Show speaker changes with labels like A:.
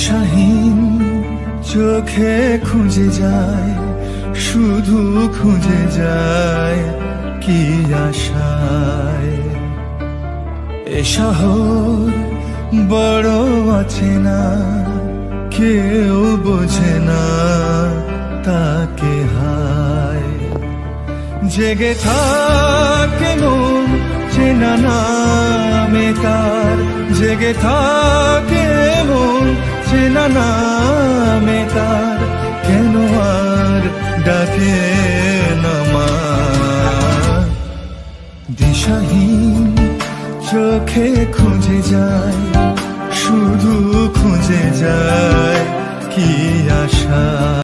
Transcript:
A: দিশাহীন চোখে খুঁজে যায়, শুধু খুঁজে যায় কি আশায়। এ শহর বড় আছে না, কেউ বোঝে না তাকে হায়। জেগে থাকে মন চেনা নামে তার, জেগে থাকে মন চেনা নামে তার, কেন আর ডাকে না মা। দিশাহীন চোখে খুঁজে যায়, শুধু খুঁজে যায় কি আশা।